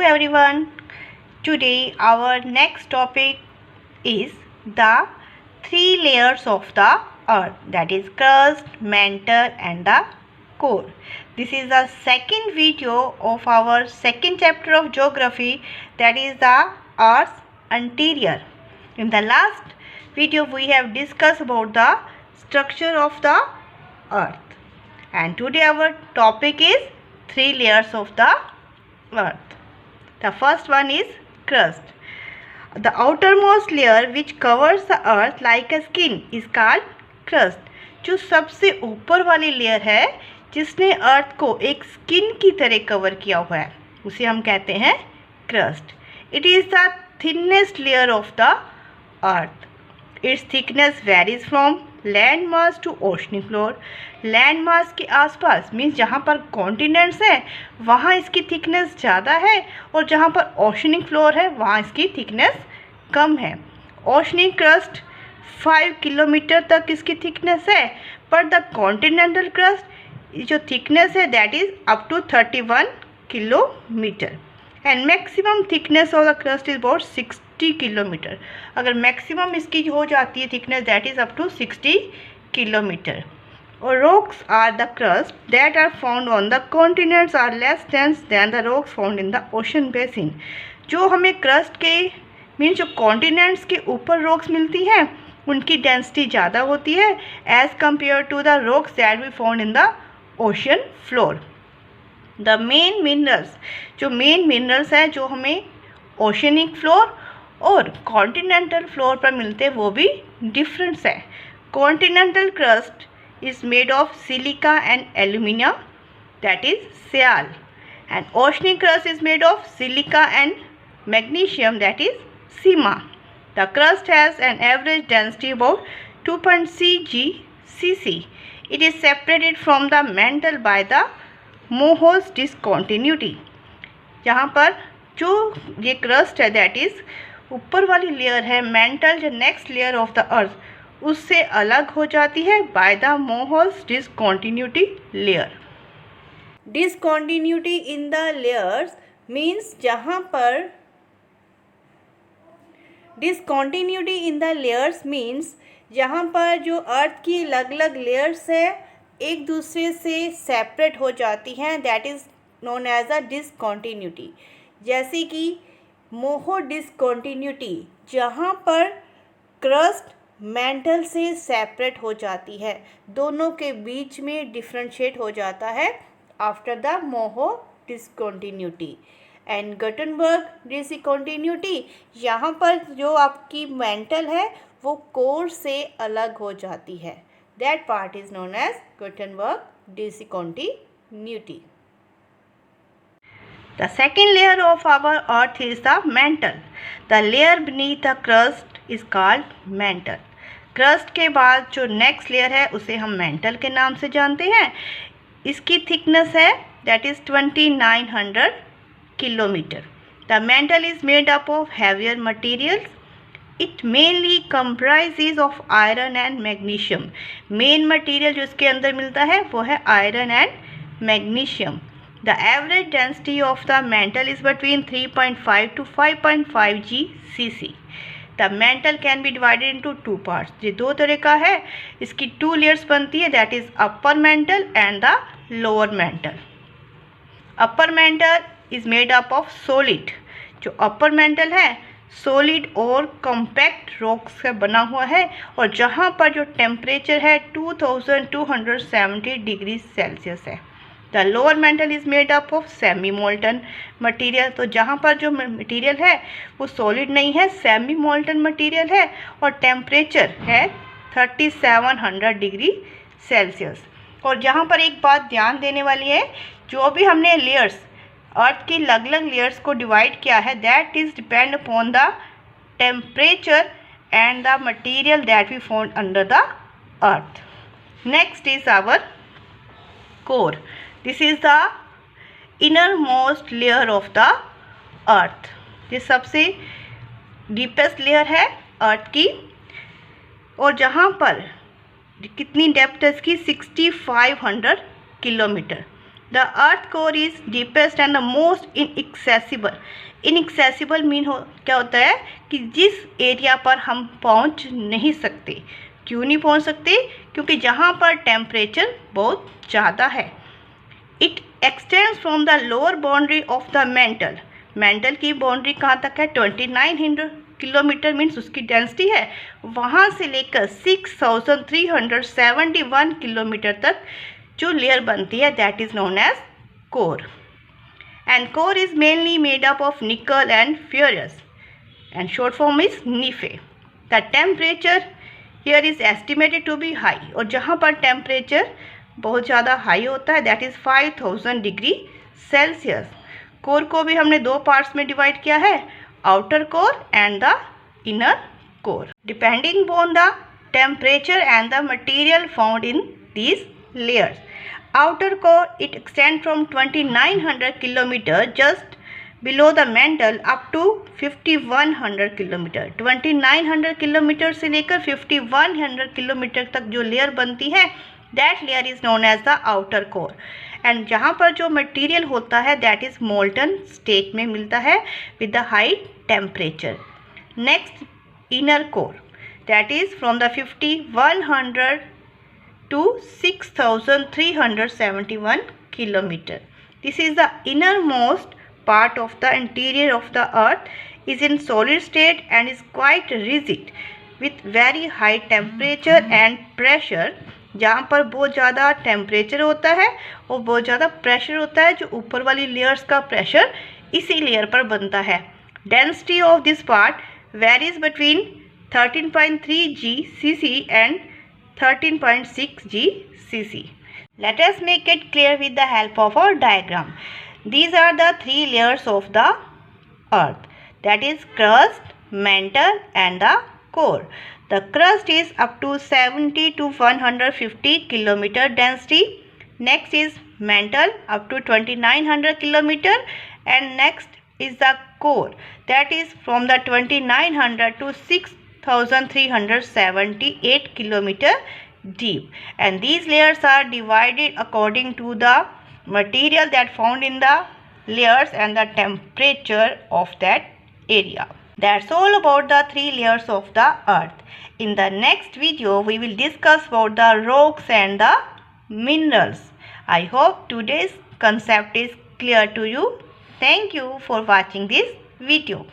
everyone. Today our next topic is the three layers of the earth, that is crust, mantle and the core. This is the second video of our second chapter of geography, that is the earth's interior. In the last video we have discussed about the structure of the earth, and today our topic is three layers of the earth. The first one is crust. The outermost layer which covers the earth like a skin is called crust. जो सबसे ऊपर वाली layer है जिसने अर्थ को एक skin की तरह कवर किया हुआ है उसे हम कहते हैं crust. It is the thinnest layer of the earth. Its thickness varies from land mass to oceanic floor. Land mass के आसपास मीन्स जहाँ पर कॉन्टिनेंट्स हैं वहाँ इसकी थिकनेस ज़्यादा है और जहाँ पर ओशनिक फ्लोर है वहाँ इसकी थिकनेस कम है. ओशनिक क्रस्ट 5 किलोमीटर तक इसकी थिकनेस है, पर द कॉन्टिनेंटल क्रस्ट जो थिकनेस है that is up to 31 kilometre and maximum thickness of the crust is about 60 kilometre. अगर मैक्सिमम इसकी हो जाती है thickness that is up to 60 kilometre. और rocks are the crust that are found on the continents are less dense than the rocks found in the ocean basin. जो हमें crust के means जो कॉन्टिनेंट्स के ऊपर रॉक्स मिलती हैं उनकी डेंसिटी ज़्यादा होती है as compare to the rocks that we found in the ocean floor. The main minerals, जो मेन मिनरल्स हैं जो हमें ओशनिक फ्लोर और कॉन्टिनेंटल फ्लोर पर मिलते हैं वो भी डिफरेंस है. Continental crust is made of silica and aluminium that is sial and oceanic crust is made of silica and magnesium that is sima. The crust has an average density about 2.6 Gcc. It is separated from the mantle by the Mohs discontinuity. यहाँ पर जो ये crust है that is ऊपर वाली layer है mantle जो next layer of the earth उससे अलग हो जाती है by the Moho discontinuity layer. Discontinuity in the layers means जहाँ पर discontinuity in the layers means जहाँ पर जो अर्थ की अलग अलग लेयर्स है एक दूसरे से सेपरेट हो जाती हैं that is known as a discontinuity. जैसे कि मोहो डिसकॉन्टिन्यूटी जहाँ पर क्रस्ट मेंटल से सेपरेट हो जाती है, दोनों के बीच में डिफ्रेंशिएट हो जाता है after the Moho discontinuity. And Gutenberg discontinuity यहाँ पर जो आपकी मेंटल है वो कोर से अलग हो जाती है. That part is known as Gutenberg discontinuity. The second layer of our earth is the mantle. The layer beneath the crust is called mantle. Crust के बाद जो next layer है उसे हम mantle के नाम से जानते हैं. इसकी thickness है that is 2900 kilometre. The mantle is made up of heavier materials. It mainly comprises of iron and magnesium. Main material जो इसके अंदर मिलता है वो है iron and magnesium. The average density of the mantle is between 3.5 to 5.5 Gcc. The mantle can be divided into two parts. ये दो तरह का है. इसकी two layers बनती है that is upper mantle and the lower mantle. Upper mantle is made up of solid. जो upper mantle है solid और compact rocks से बना हुआ है और जहाँ पर जो temperature है 2270 डिग्री सेल्सियस है. The lower mantle is made up of semi molten material. तो जहाँ पर जो मटेरियल है वो सॉलिड नहीं है, सेमी मोल्टन मटेरियल है और टेम्परेचर है 3700 डिग्री सेल्सियस. और जहाँ पर एक बात ध्यान देने वाली है, जो भी हमने लेयर्स अर्थ की अलग अलग लेयर्स को डिवाइड किया है that is depend upon the temperature and the material that we found under the earth. Next is our core. This is the innermost layer of the earth. ये सबसे डीपेस्ट लेयर है अर्थ की और जहाँ पर कितनी डेप्थ है इसकी 6500 kilometre. The earth core is deepest and the most inaccessible. Inaccessible mean क्या होता है कि जिस एरिया पर हम पहुंच नहीं सकते. क्यों नहीं पहुंच सकते? क्योंकि जहां पर टेम्परेचर बहुत ज़्यादा है. It extends from the lower boundary of the mental. Mental की बाउंड्री कहाँ तक है? 2900 किलोमीटर मीन्स उसकी डेंसिटी है. वहाँ से लेकर 6371 किलोमीटर तक जो लेयर बनती है that is known as core. And core is mainly made up of nickel and ferrous and short form is NiFe. The temperature here is estimated to be high. और जहाँ पर टेम्परेचर बहुत ज़्यादा high होता है that is 5000 degree Celsius. Core को भी हमने दो पार्ट्स में डिवाइड किया है, outer core and the inner core. Depending on the temperature and the material found in these layers. Outer core it extends from 2900 kilometer just below the mantle up to 5100 kilometer. 2900 kilometre से लेकर 5100 kilometre तक जो layer बनती है that layer is known as the outer core. And जहाँ पर जो material होता है दैट इज़ मोल्टन स्टेट में मिलता है with the high temperature. Next inner core that is from the 5100 to 6371 kilometer. This is the innermost part of the interior of the earth, is in solid state and is quite rigid with very high temperature and pressure. जहाँ पर बहुत ज़्यादा temperature होता है और बहुत ज़्यादा pressure होता है. जो ऊपर वाली लेयर्स का प्रेशर इसी लेयर पर बनता है. Density of this part varies between 13.3 GCC and 13.6 GCC. Let us make it clear with the help of our diagram. These are the three layers of the earth, that is crust, mantle and the core. The crust is up to 70 to 150 kilometer density. Next is mantle up to 2900 kilometer and next is the core that is from the 2900 to 6378 kilometer deep. And these layers are divided according to the material that found in the layers and the temperature of that area. That's all about the three layers of the earth. In the next video we will discuss about the rocks and the minerals. I hope today's concept is clear to you. Thank you for watching this video.